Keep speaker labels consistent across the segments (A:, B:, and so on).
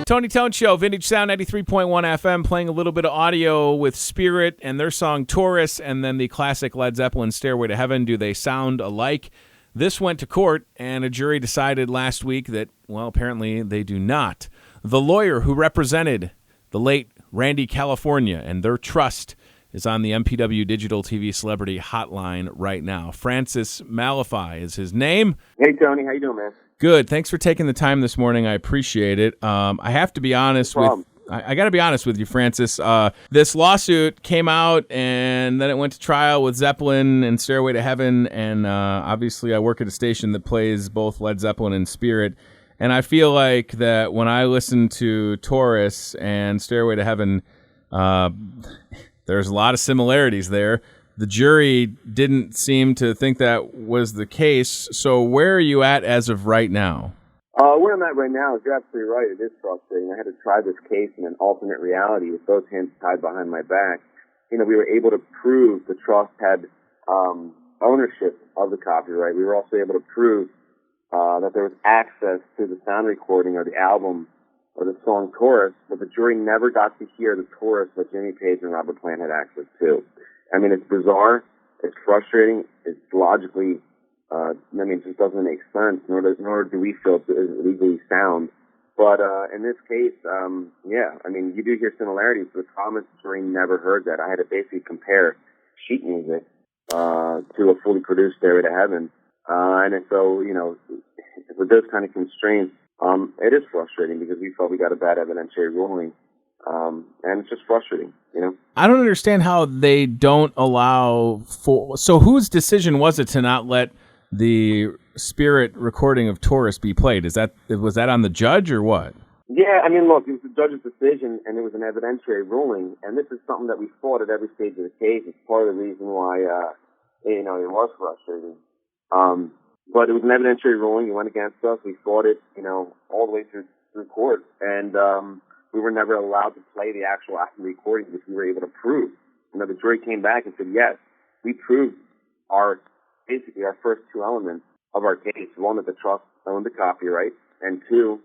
A: Tony Tone Show, Vintage Sound 93.1 FM, playing a little bit of audio with Spirit and their song Taurus, and then the classic Led Zeppelin Stairway to Heaven. Do they sound alike? This went to court, and a jury decided last week that, well, apparently they do not. The lawyer who represented the late Randy California and their trust is on the MPW Digital TV Celebrity Hotline right now. Francis Malofiy is his name.
B: Hey, Tony. How you doing, man?
A: Good. Thanks for taking the time this morning. I appreciate it. I have to be honest with I got to be honest with you, Francis. This lawsuit came out, and then it went to trial with Zeppelin and Stairway to Heaven, and obviously I work at a station that plays both Led Zeppelin and Spirit, and I feel like that when I listen to Taurus and Stairway to Heaven, there's a lot of similarities there. The jury didn't seem to think that was the case. So where are you at as of right now?
B: Where I'm at right now is you're absolutely right. It is frustrating. I had to try this case in an alternate reality with both hands tied behind my back. You know, we were able to prove the trust had ownership of the copyright. We were also able to prove that there was access to the sound recording or the album or the song Taurus, but the jury never got to hear the Taurus that Jimmy Page and Robert Plant had access to. I mean, it's bizarre, it's frustrating, it's logically, it just doesn't make sense, nor do we feel it's legally sound. But in this case, you do hear similarities, but the problem is the jury never heard that. I had to basically compare sheet music to a fully produced Stairway to Heaven. With those kind of constraints, it is frustrating because we felt we got a bad evidentiary ruling. And it's just frustrating, you know?
A: I don't understand how they don't allow for... So whose decision was it to not let the Spirit recording of Taurus be played? Was that on the judge or what?
B: Yeah, I mean, look, it was the judge's decision, and it was an evidentiary ruling, and this is something that we fought at every stage of the case. It's part of the reason why, it was frustrating. But it was an evidentiary ruling. It went against us. We fought it, all the way through court, and we were never allowed to play the actual active recording, which we were able to prove. The jury came back and said, yes, we proved our first two elements of our case. One, that the trust owned the copyright, and two,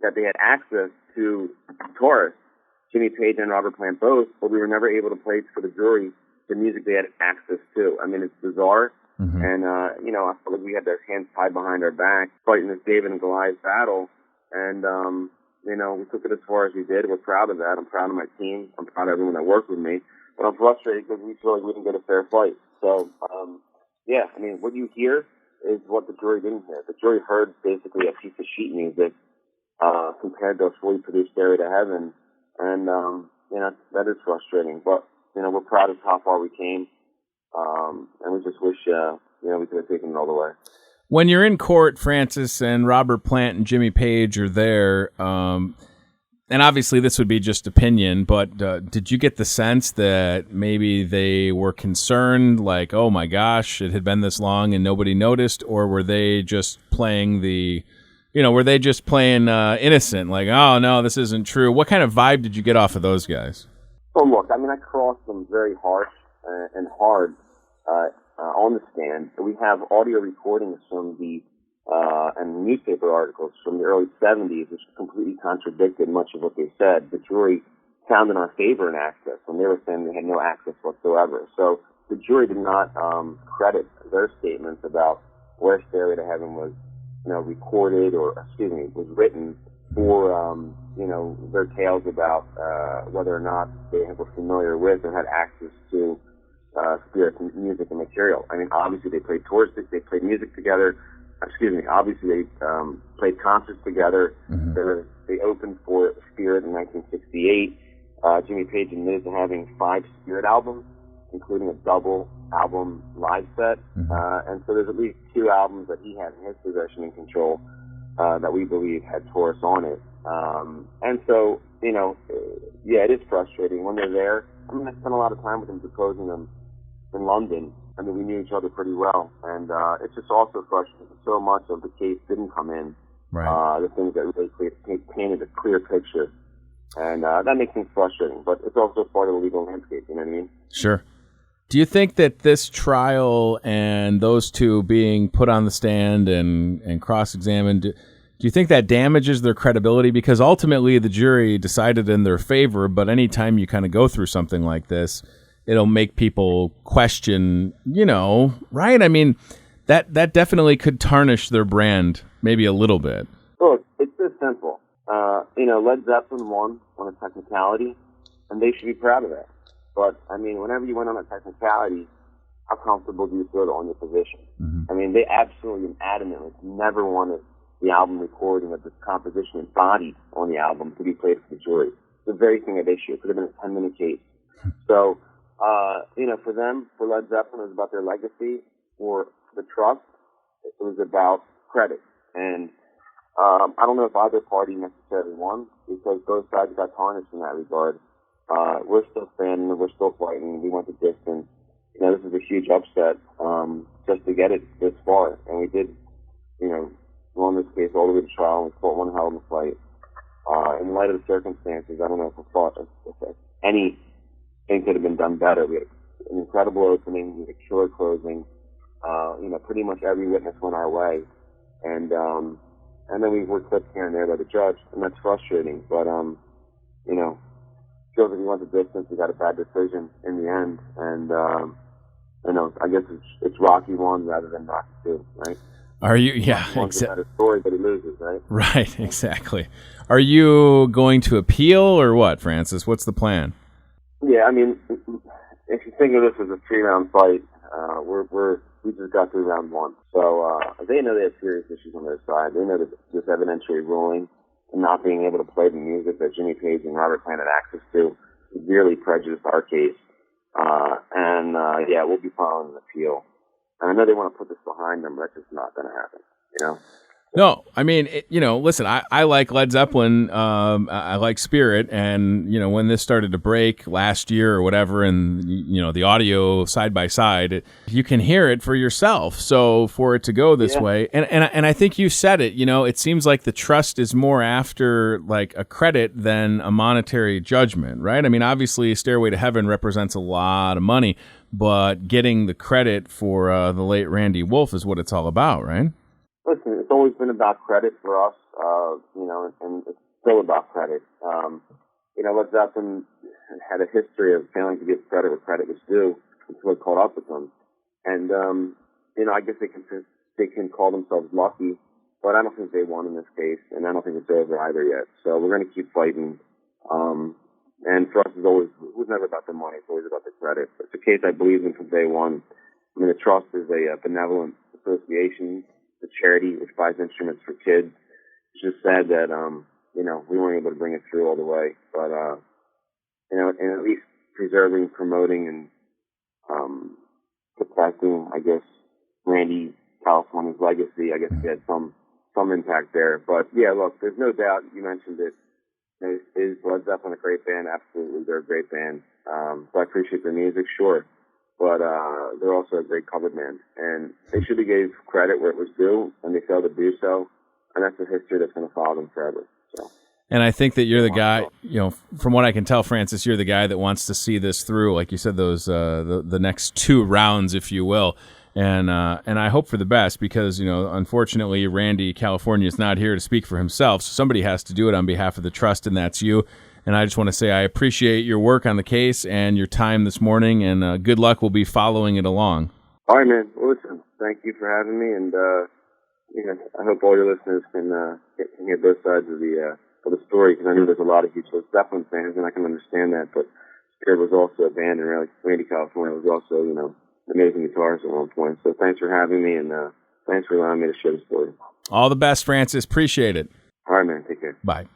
B: that they had access to Taurus, Jimmy Page and Robert Plant both, but we were never able to play for the jury the music they had access to. I mean, it's bizarre. Mm-hmm. And, I felt like we had their hands tied behind our back, fighting this David and Goliath battle. And, we took it as far as we did. We're proud of that. I'm proud of my team. I'm proud of everyone that worked with me. But I'm frustrated because we feel like we didn't get a fair fight. So, what you hear is what the jury didn't hear. The jury heard basically a piece of sheet music compared to a fully produced Stairway to Heaven. And, that is frustrating. But, we're proud of how far we came. And we just wish, we could have taken it all the way.
A: When you're in court, Francis, and Robert Plant and Jimmy Page are there, and obviously this would be just opinion, but did you get the sense that maybe they were concerned, like, oh my gosh, it had been this long and nobody noticed, or were they just playing innocent, like, oh no, this isn't true? What kind of vibe did you get off of those guys?
B: Well, look, I crossed them very harsh and hard on the stand. We have audio recordings from and newspaper articles from the early 70s, which completely contradicted much of what they said. The jury found in our favor in access, and they were saying they had no access whatsoever. So the jury did not credit their statements about where Stairway to Heaven was, recorded was written, or their tales about whether or not they were familiar with or had access to Spirit's music and material. Obviously they played tours, they played music together, obviously they played concerts together. They opened for Spirit in 1968. Jimmy Page admitted to having 5 Spirit albums, including a double album live set. And so there's at least 2 albums that he had in his possession and control that we believe had Taurus on it. And so, it is frustrating when they're there. I mean, I spent a lot of time with him deposing them in London. I mean, we knew each other pretty well. And it's just also frustrating. So much of the case didn't come in. Right. The things that really painted a clear picture. And that makes things frustrating. But it's also part of the legal landscape, you know what I mean?
A: Sure. Do you think that this trial and those two being put on the stand and cross-examined, do you think that damages their credibility? Because ultimately the jury decided in their favor, but anytime you kind of go through something like this, it'll make people question, right? I mean, that definitely could tarnish their brand maybe a little bit.
B: Look, it's this simple. Led Zeppelin won on a technicality, and they should be proud of that. But, I mean, whenever you went on a technicality, how comfortable do you feel to own your position? I mean, they absolutely and adamantly never wanted the album recording of this composition embodied on the album to be played for the jury. The very thing at issue. It could have been a 10-minute case. So, for them, for Led Zeppelin, it was about their legacy. For the trust, it was about credit. And I don't know if either party necessarily won, because both sides got tarnished in that regard. We're still standing, we're still fighting, we went the distance. This is a huge upset, just to get it this far. And we did, run this case all the way to trial, and we fought one hell of a fight. In light of the circumstances, I don't know if we thought if anything could have been done better. We had an incredible opening, we had a killer closing. Pretty much every witness went our way. And then we were clipped here and there by the judge, and that's frustrating. But, feels like we went the distance. We got a bad decision in the end, and I guess it's Rocky 1 rather than Rocky 2, right?
A: Are you? Yeah,
B: exactly. A story, but he loses, right?
A: Right, exactly. Are you going to appeal or what, Francis? What's the plan?
B: Yeah, I mean, if you think of this as a 3-round fight, we just got through round 1, so they know they have serious issues on their side. They know that this evidentiary ruling and not being able to play the music that Jimmy Page and Robert Plant had access to severely prejudiced our case. We'll be filing an appeal. And I know they want to put this behind them, but that's just not going to happen,
A: No, I mean, listen, I like Led Zeppelin. I like Spirit. And, when this started to break last year or whatever, and, the audio side by side, you can hear it for yourself. So for it to go this way, and I think you said it, it seems like the trust is more after like a credit than a monetary judgment, right? I mean, obviously Stairway to Heaven represents a lot of money, but getting the credit for the late Randy Wolf is what it's all about, right?
B: Listen, it's always been about credit for us, and it's still about credit. Led Zeppelin had a history of failing to give credit where credit was due until it caught up with them. And, I guess they can call themselves lucky, but I don't think they won in this case, and I don't think it's over either yet. So we're going to keep fighting. And for us, it was never about the money. It's always about the credit. It's a case I believe in from day one. I mean, the trust is a benevolent association. The charity which buys instruments for kids. It's just sad that we weren't able to bring it through all the way, but and at least preserving, promoting, and protecting, I guess, Randy California's legacy. I guess he had some impact there. But yeah, look, there's no doubt. You mentioned it. Is Led Zeppelin a great band? Absolutely, they're a great band. So I appreciate their music, sure. But they're also a great cover band. And they should have gave credit where it was due, and they failed to do so. And that's a history that's going to follow them forever. So. And
A: I think that you're the guy, from what I can tell, Francis, you're the guy that wants to see this through, like you said, those the next 2 rounds, if you will. And I hope for the best because, unfortunately, Randy California is not here to speak for himself. So somebody has to do it on behalf of the trust, and that's you. And I just want to say I appreciate your work on the case and your time this morning, and good luck. We'll be following it along.
B: All right, man. Well, listen, thank you for having me, and I hope all your listeners can hear both sides of the story, because I know there's a lot of huge Zeppelin fans, and I can understand that. But Spirit was also a band, and Randy California was also, an amazing guitarist at one point. So thanks for having me, and Thanks for allowing me to share the story.
A: All the best, Francis. Appreciate it.
B: All right, man. Take care.
A: Bye.